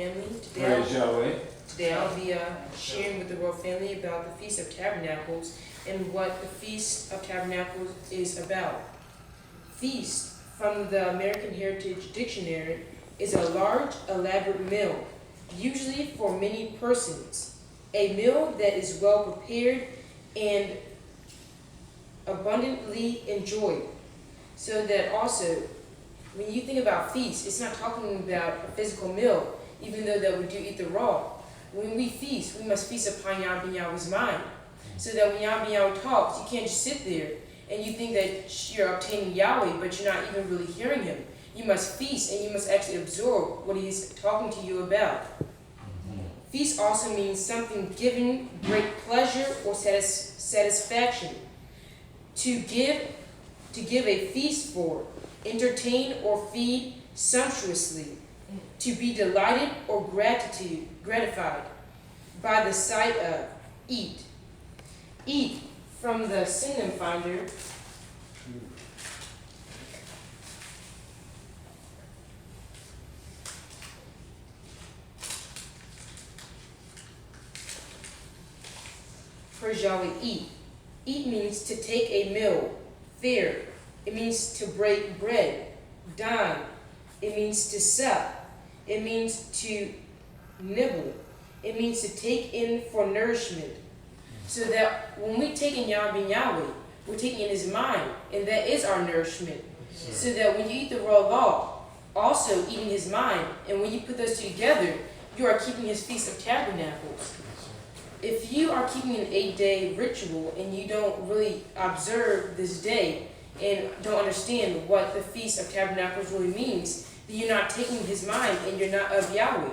family. Praise Yahweh. Today I'll be sharing with the royal family about the Feast of Tabernacles and what the Feast of Tabernacles is about. Feast, from the American Heritage Dictionary, is a large, elaborate meal, usually for many persons. A meal that is well prepared and abundantly enjoyed. So that also, when you think about feast, it's not talking about a physical meal, even though that we do eat the raw. When we feast, we must feast upon Yahweh's mind. So that when Yahweh talks, you can't just sit there and you think that you're obtaining Yahweh, but you're not even really hearing him. You must feast and you must actually absorb what he's talking to you about. Feast also means something given great pleasure or satisfaction. To give a feast for, entertain or feed sumptuously, to be delighted or gratified by the sight of, eat. Eat, from the synonym finder, praise Yahweh, eat. Eat means to take a meal, fare. It means to break bread, dine. It means to sup. It means to nibble. It means to take in for nourishment. So that when we take in Yahweh, we're taking in his mind, and that is our nourishment. So that when you eat the raw law, also eating his mind, and when you put those two together, you are keeping his Feast of Tabernacles. If you are keeping an 8-day ritual and you don't really observe this day and don't understand what the Feast of Tabernacles really means, then you're not taking his mind and you're not of Yahweh.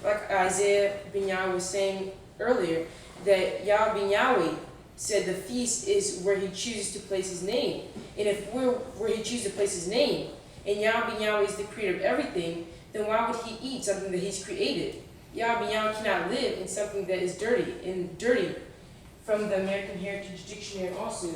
Like Isaiah ben Yahweh was saying earlier, that Yahweh ben Yahweh said the feast is where he chooses to place his name. And if we're where he chooses to place his name, and Yahweh ben Yahweh is the creator of everything, then why would he eat something that he's created? Yahweh ben Yahweh cannot live in something that is dirty. And dirty, from the American Heritage Dictionary also,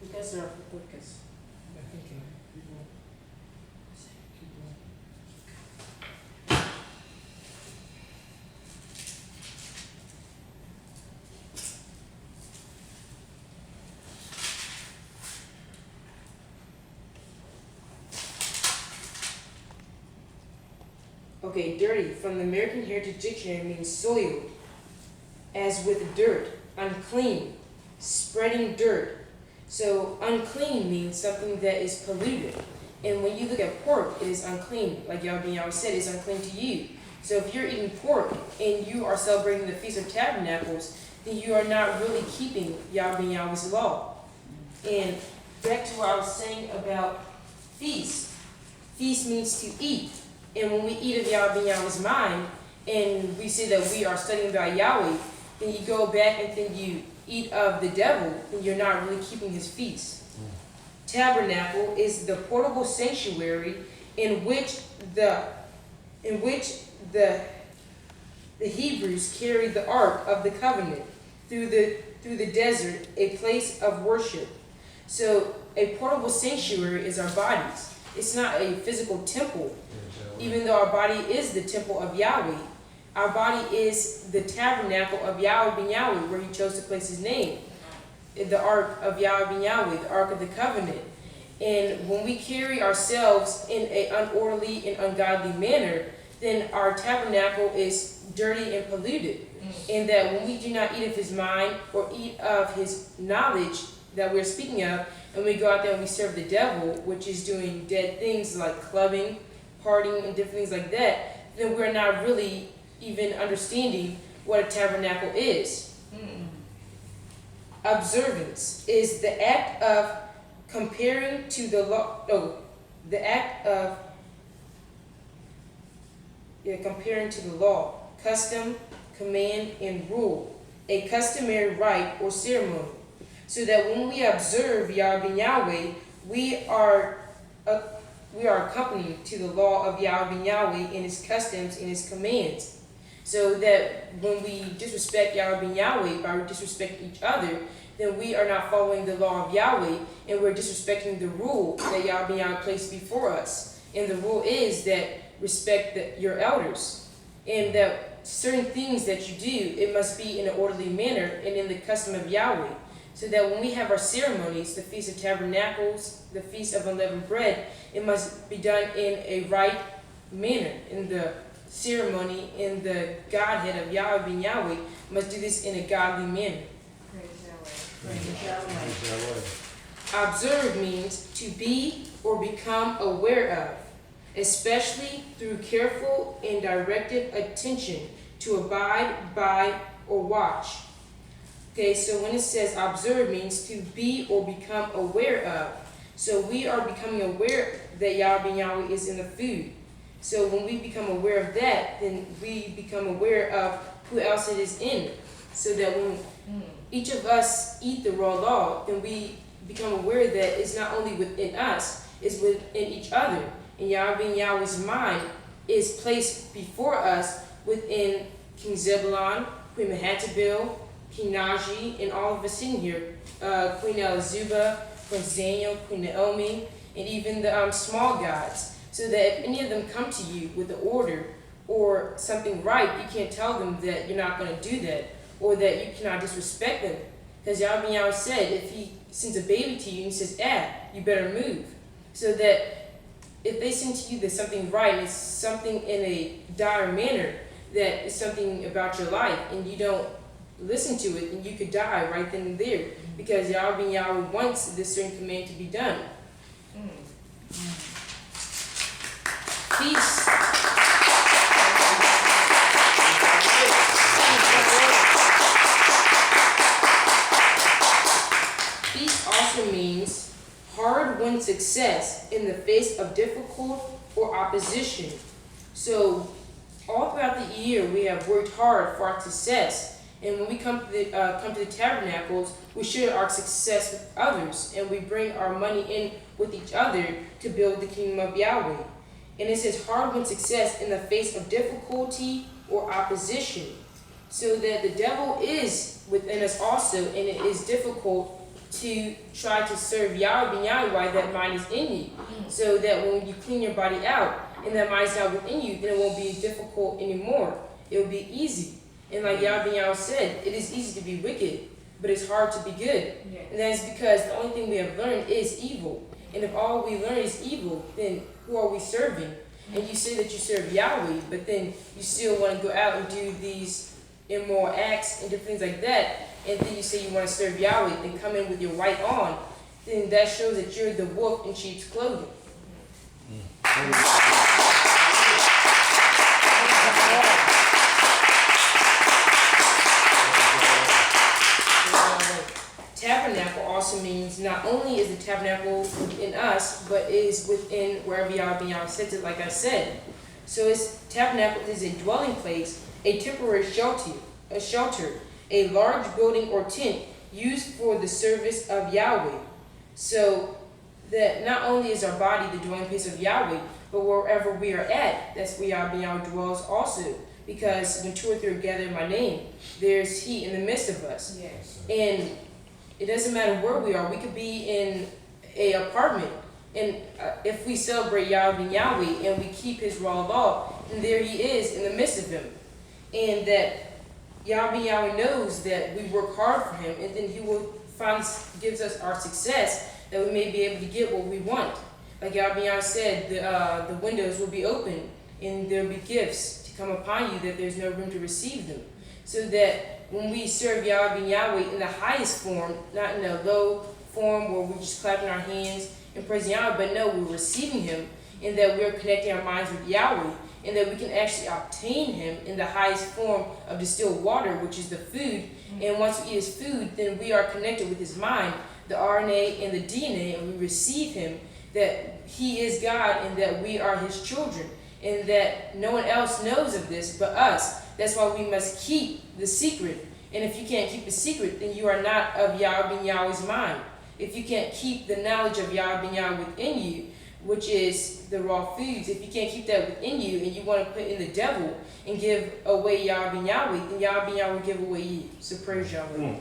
because they're because okay, dirty, from the American Heritage Dictionary, means soiled, as with dirt, unclean, spreading dirt. So unclean means something that is polluted. And when you look at pork, it is unclean. Like Yahweh said, it's unclean to you. So if you're eating pork and you are celebrating the Feast of Tabernacles, then you are not really keeping Yahweh's law. And back to what I was saying about feast. Feast means to eat. And when we eat of Yahweh's mind, and we say that we are studying about Yahweh, then you go back and then you eat of the devil, then you're not really keeping his feast. Tabernacle is the portable sanctuary in which the Hebrews carried the Ark of the Covenant through the desert, a place of worship. So a portable sanctuary is our bodies. It's not a physical temple, even though our body is the temple of Yahweh. Our body is the tabernacle of Yahweh ben Yahweh, where he chose to place his name. The Ark of Yahweh ben Yahweh, the Ark of the Covenant. And when we carry ourselves in an unorderly and ungodly manner, then our tabernacle is dirty and polluted. And that when we do not eat of his mind or eat of his knowledge that we're speaking of, and we go out there and we serve the devil, which is doing dead things like clubbing, partying, and different things like that, then we're not really even understanding what a tabernacle is. Observance is the act of comparing to the law. the act of comparing to the law, custom, command, and rule, a customary rite or ceremony, so that when we observe Yahweh, we are accompanying to the law of Yahweh in his customs and his commands. So that when we disrespect Yahweh by disrespecting each other, then we are not following the law of Yahweh, and we're disrespecting the rule that Yahweh placed before us. And the rule is that respect your elders, and that certain things that you do, it must be in an orderly manner and in the custom of Yahweh. So that when we have our ceremonies, the Feast of Tabernacles, the Feast of Unleavened Bread, it must be done in a right manner. In the ceremony, in the Godhead of Yahweh must do this in a godly manner. Praise Yahweh. Observe means to be or become aware of, especially through careful and directed attention, to abide by or watch. Okay, so when it says observe means to be or become aware of. So we are becoming aware that Yahweh is in the food. So when we become aware of that, then we become aware of who else it is in. So that when each of us eat the raw law, then we become aware that it's not only within us, it's within each other. And Yahweh's mind is placed before us within King Zebulon, Queen Mehetabel, King Naji, and all of us in here, Queen Elzuba, Prince Daniel, Queen Naomi, and even the small gods. So that if any of them come to you with an order or something right, you can't tell them that you're not going to do that, or that you cannot disrespect them. Because Yahweh said, if he sends a baby to you and he says, you better move. So that if they send to you that something right, it's something in a dire manner, that is something about your life, and you don't listen to it, and you could die right then and there, because Yahweh wants this certain command to be done. Peace. Peace also means hard-won success in the face of difficult or opposition. So all throughout the year, we have worked hard for our success. And when we come to the tabernacles, we share our success with others, and we bring our money in with each other to build the kingdom of Yahweh. And it says hard-won success in the face of difficulty or opposition. So that the devil is within us also, and it is difficult to try to serve Yahweh while that mind is in you. So that when you clean your body out and that mind is not within you, then it won't be difficult anymore. It will be easy. And like Yahweh said, it is easy to be wicked, but it's hard to be good. Yes. And that is because the only thing we have learned is evil. And if all we learn is evil, then who are we serving? And you say that you serve Yahweh, but then you still want to go out and do these immoral acts and different things like that, and then you say you want to serve Yahweh, then come in with your white on, then that shows that you're the wolf in sheep's clothing. Tabernacle also means not only is the tabernacle within us, but is within wherever Yahweh sets it, like I said. So tabernacle is a dwelling place, a temporary shelter, a large building or tent used for the service of Yahweh. So that not only is our body the dwelling place of Yahweh, but wherever we are at, that's where Yahweh dwells also. Because when two or three are gathered in my name, there's He in the midst of us. Yes. And it doesn't matter where we are. We could be in an apartment, and if we celebrate Yahweh and we keep His raw law, and there He is in the midst of Him, and that Yahweh knows that we work hard for Him, and then He will gives us our success, that we may be able to get what we want. Like Yahweh said, the windows will be open, and there will be gifts to come upon you, that there's no room to receive them. So that when we serve Yahweh in the highest form, not in a low form where we're just clapping our hands and praising Yahweh, but no, we're receiving Him, and that we're connecting our minds with Yahweh, and that we can actually obtain Him in the highest form of distilled water, which is the food. And once we eat His food, then we are connected with His mind, the RNA and the DNA, and we receive Him, that he is God and that we are his children, and that no one else knows of this but us. That's why we must keep the secret. And if you can't keep the secret, then you are not of Yahweh ben Yahweh's mind. If you can't keep the knowledge of Yahweh ben Yahweh within you, which is the raw foods, if you can't keep that within you and you want to put in the devil and give away Yahweh ben Yahweh, then Yahweh ben Yahweh will give away you. So praise Yahweh.